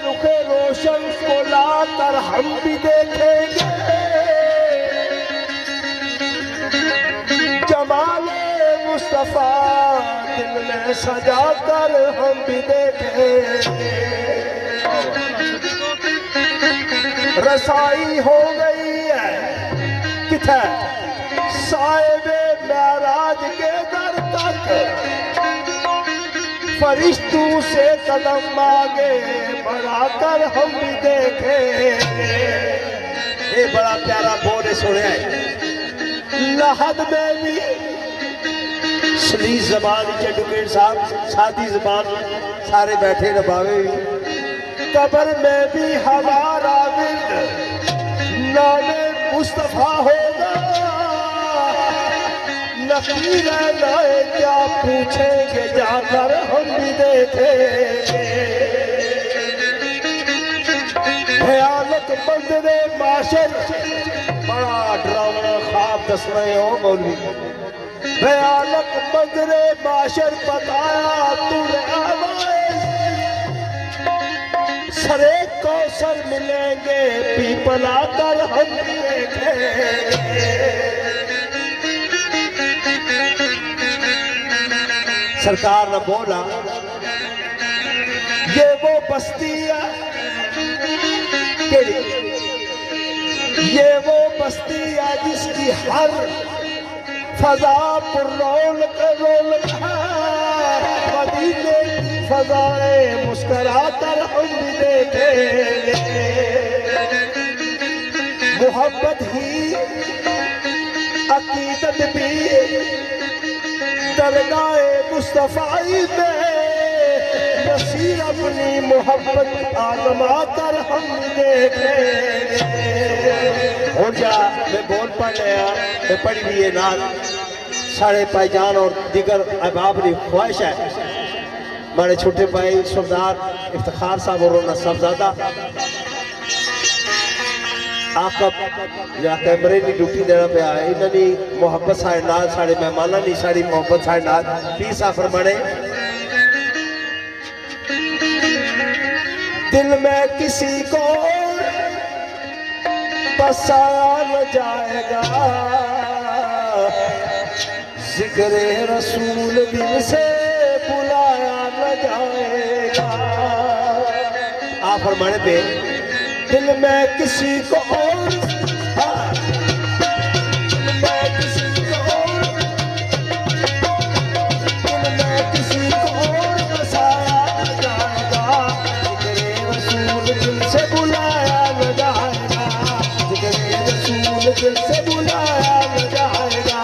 रुखे रोशन को लाकर हम भी देखेंगे, जमाले मुस्तफा दिल में सजा कर हम भी देखेंगे। रसाई हो गई है किथे साहिबे महराज के दर तक, फरिश्तों से कदम आगे बढ़ाकर हम भी देखेंगे। ये बड़ा प्यारा बोल सुने लहद में भी सलीस जबान एडवोकेट साहब, सादी जबान सारे बैठे रबावे भी, कब्र में भी हमारा विद नामे मुस्तफा होगा, नकीर लाए क्या पूछेंगे जाकर हम भी देखेंगे। भयानक मंजरे माशर, बड़ा डरावना ख्वाब दस रहे हो मौलवी, भयानक मंजरे माशर बताया तूने सरे कौशल मिलेंगे पीपला कर हम देखेंगे। सरकार ने बोला ये वो बस्ती है, ये वो बस्ती है जिसकी हर फजा पर रौनक है, मदीने की फजाएं मुस्कुराकर हम भी देखेंगे। मोहब्बत ही अकीदत भी दरगाहे मुस्तफाई में, नसीर अपनी मोहब्बत आजमा कर हम देखेंगे। हो जा मैं बोल पढ़ लिया, मैं पढ़ी भी ये नात साढ़े भाईजान और दीगर अहबाब की ख्वाहिश है। हमारे छोटे भाई सरदार इफ्तिखार साहब और उन्होंने साहबजादा आकब या कैमरे की ड्यूटी देना पाया, इन्होंने मुहब्बत साढ़े नाल साढ़े मेहमाना की साड़ी मुहब्बत साढ़े नाल पीर साहब फरमाने दिल में किसी को बसाया न जाएगा, जिक्र रसूल दिल से बुलाया न फरमाने पे दिल में किसी को और दिल में किसी को और दिल में किसी को और बसाया न जाएगा जिक्रे रसूल दिल से बुलाया न जाएगा जिक्रे रसूल दिल से बुलाया न जाएगा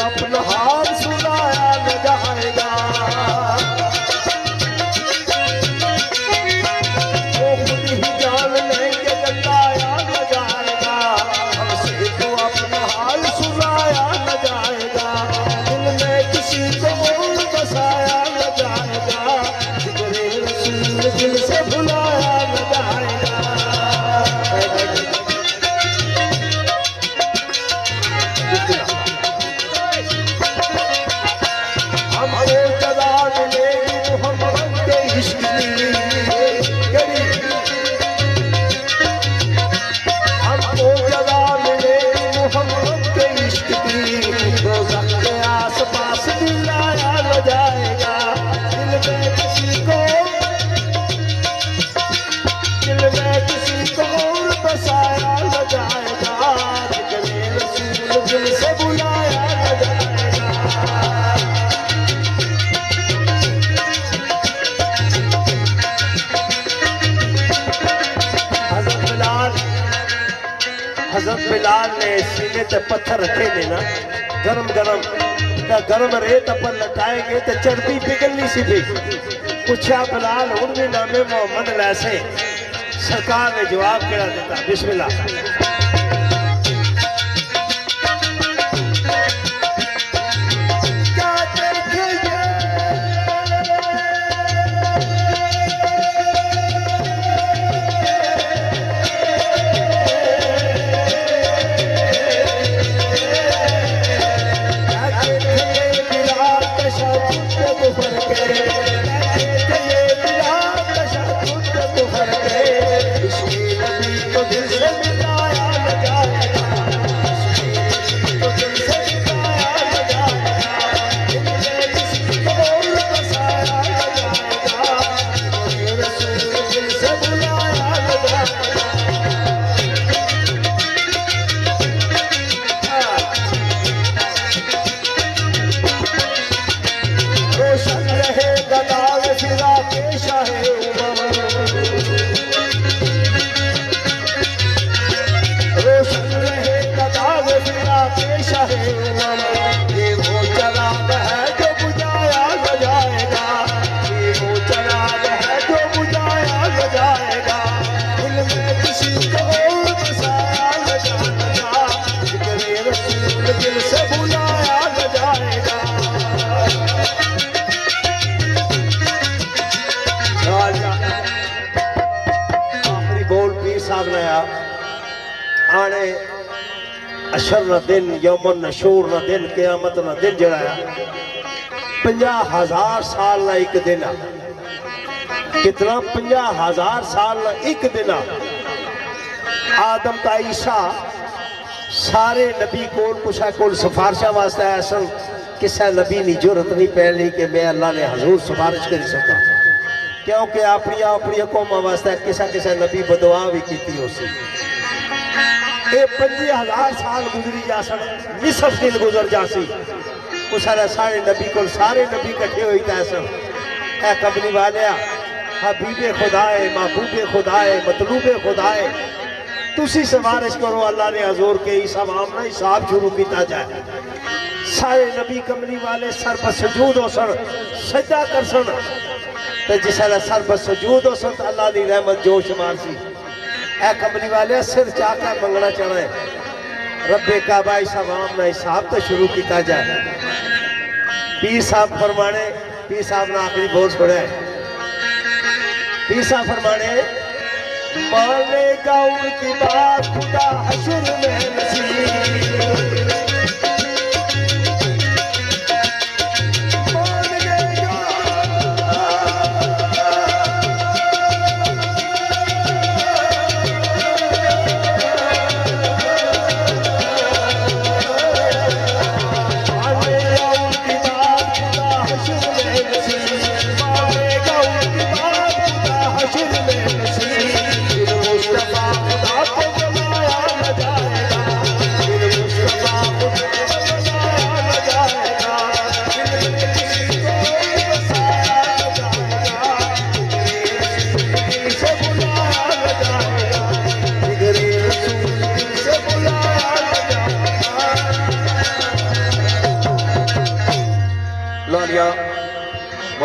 अपना हाल सुनाया न जाएगा वो खुद ही जान लेंगे बताया न जाएगा हमसे तो अपना हाल सुनाया न जाएगा दिल में किसी को और बसाया न जाएगा जिक्रे रसूल दिल से भुलाया न जाएगा हमको जगा मिलेगी मोहम्मद के इश्क की हमको जगा मिलेगी मोहम्मद के इश्क की रोज़ा के आस पास दिलाया न जाएगा दिल में किसी को और बसाया न जाएगा जिक्रे रसूल दिल से बुलाया न जाएगा हज़रत बिलाल ने सीने ते पत्थर रखे ने ना गरम गरम गरम रेत पर लटाएंगे तो चर्बी पिघलनी सी थी पूछा बिलाल हुण भी नामे मोहम्मद लैसे सरकार ने जवाब केड़ा दिता बिस्मिल्लाह आने अशर न दिन यौमन नशूर न दिन क़यामत न दिन जड़ा 50,000 साल ना एक दिन कितना 50,000 साल ना एक दिन आदम का ईसा सारे नबी कोल सिफारिशा वास्ते आया सन किसी नबी की जरूरत नहीं पैनी कि मैं अल्लाह ने हजूर सिफारिश कर सका क्योंकि अपनी कौमां वास्ते किसी नबी बदुआ भी की हो सी 50,000 साल गुजरी जा सन निसफ दिन गुजर जासी सारे नबी को सारे नबी कट्ठे हुई सन ऐ कमली वाले हबीबे खुदाए महबूबे खुदाए मतलूबे खुदाए तुसी सिफारिश करो अल्लाह ने हजूर के इसाम ना हिसाब शुरू किया जाए सारे नबी कमली वाले सर पर सजूद हो सन सजदा कर सन तो जिस सर पर सजूद हो सन अल्लाह की रहमत जोश मार सी ऐ कमली वाले सिर चाह के मंगना चाहना है रब्बे काबा इसाम ना हिसाब तो शुरू किया जाए पीर साहब फरमाने पीर साहब ने आखिरी बोल छोड़ा है पीर साहब फरमाने मानेगा उनकी बात खुदा हश्र में नसीब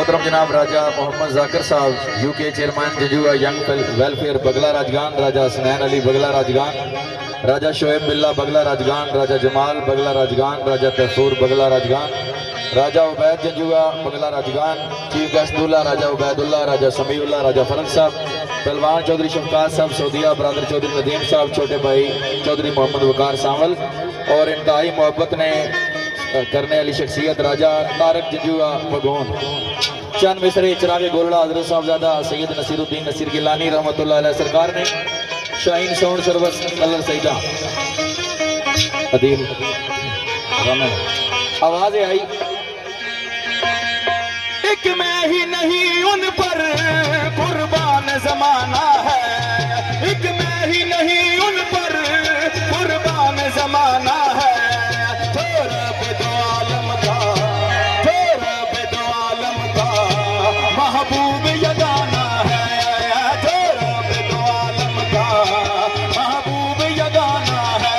मोहतरम जनाब राजा मोहम्मद जाकिर साहब UK chairman Janjua young welfare बगला राजगान, राजा हसनैन अली बगला राजगान, राजा शोएब बिल्ला बगला राजगान, राजा जमाल बगला राजगान, राजा तैफूर बगला राजगान, राजा उबैद जंजुआ बगला राजगान, चीफ गेस्ट दूल्हा राजा उबैदुल्ला, राजा समीउल्ला, राजा फरक साहब, पहलवान चौधरी शफकात साहब सऊदिया, बरदर चौधरी नदीम साहब, छोटे भाई चौधरी मोहम्मद वकार सावल और इंतहाई मोहब्बत ने करने वाली शख्सियत राजा तारक जंजुआ बगोन, चंद मिसरे चिरागे गोलड़ा हजरत साहबजादा सैयद नसीरुद्दीन नसीर गिलानी रहमतुल्लाह अलैह सरकार ने Shaheen sound service colour Saeeda Adeel आवाज आई। एक मैं ही नहीं उन पर कुर्बान जमाना है, एक मैं ही नहीं उन पर कुर्बान जमाना है, थोड़ा बेदो आलम का, थोड़ा बेदो आलम का महबूब यगाना है, थोड़ा बेदो आलम का महबूब यगाना है।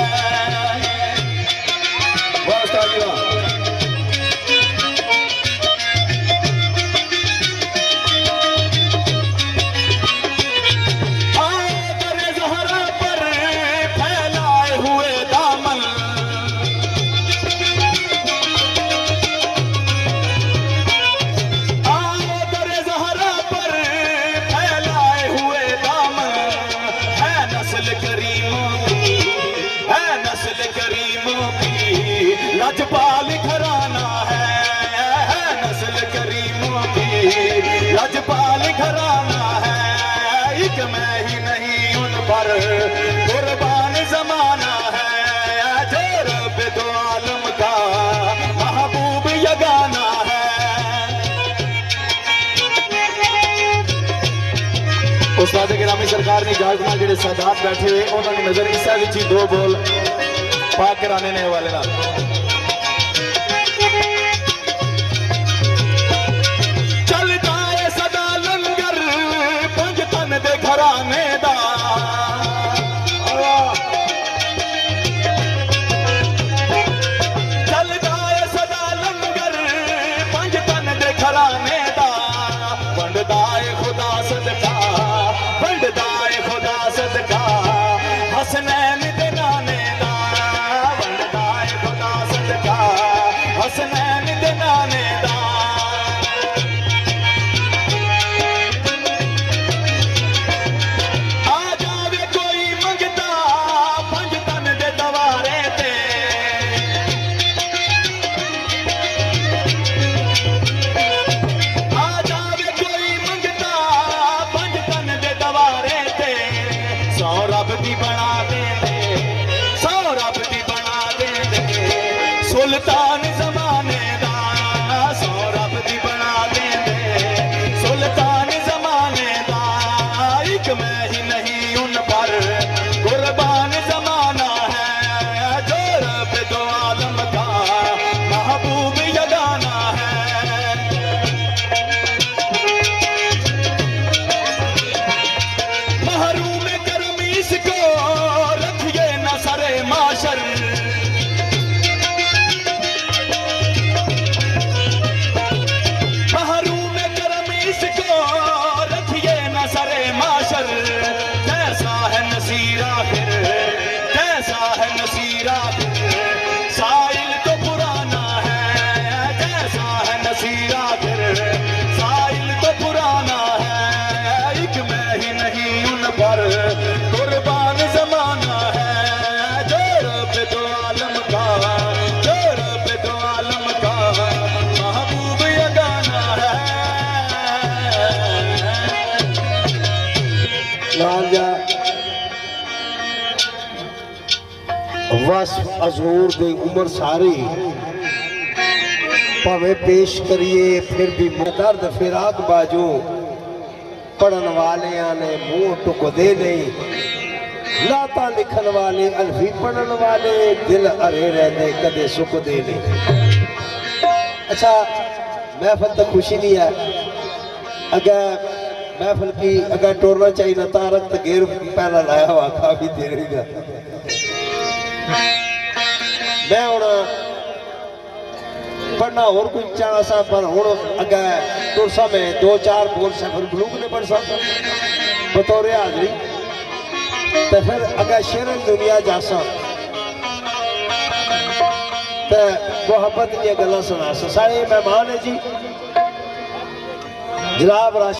वास्ता जीवा लजपाल घराना है, नस्ल करीमों की लजपाल घराना है, एक मैं ही नहीं उन पर कुर्बान जमाना है, जो रब दो आलम का महबूब यगाना है। उस्ताद गिरामी सरकार ने इजाजत नाल जेडे सादात बैठे हुए उन्होंने नजर इसा विच ही दो बोल पाक कराने ने वाले ना घराने दा चलदा है सदा लंगर पंज तन दे घराने दा, वंडदा है खुदा सदका, वंडदा है खुदा सदका हसनैन दे नाने दा, वंडदा है खुदा सदका हसनैन दे नाने दा। सुल्तान जमाने दा सौरभ दी बना दे दे, सुल्तान जमाने दा एक मैं ही नहीं उन पर कुर्बान जमाना है, जो रब दो आलम का महबूब यगाना है। महरूम करम इसको रखिए न सरे माशर, कैसा है नसीरा फिर, कैसा है नसीरा फिर, साइल तो पुराना है, कैसा है नसीरा फिर, साइल तो पुराना है, एक मैं ही नहीं उन पर कुर्बान जमाना है, जो रब दो आलम का, जो रब दो आलम का महबूब यगाना है। वस्फ अजूर दे उम्र सारी भावे पेश करिए फिर भी दर्द फिराक बाजू, पढ़न वाले ने मुंह टुकदे नहीं, लाता लिखन वाले अल्फी पढ़न वाले दिल अरे रहते कदे सुकदे नहीं। अच्छा महफिल तो खुशी नहीं है, अगर महफिल की अगर टोरना चाहिए ना तारक तो गेर पहला लाया हुआ काफी देर का। मैं हूं पढ़ना और कुछ चाहना सा पर हूँ अगे तुरसा में 2-4 बोल सफर बलूक ने पढ़ सा बतौर हाजरी तो फिर अगे शेर दुनिया जासा तो मोहब्बत दी गल्लां सुना सा। सारे मेहमान है जी जनाब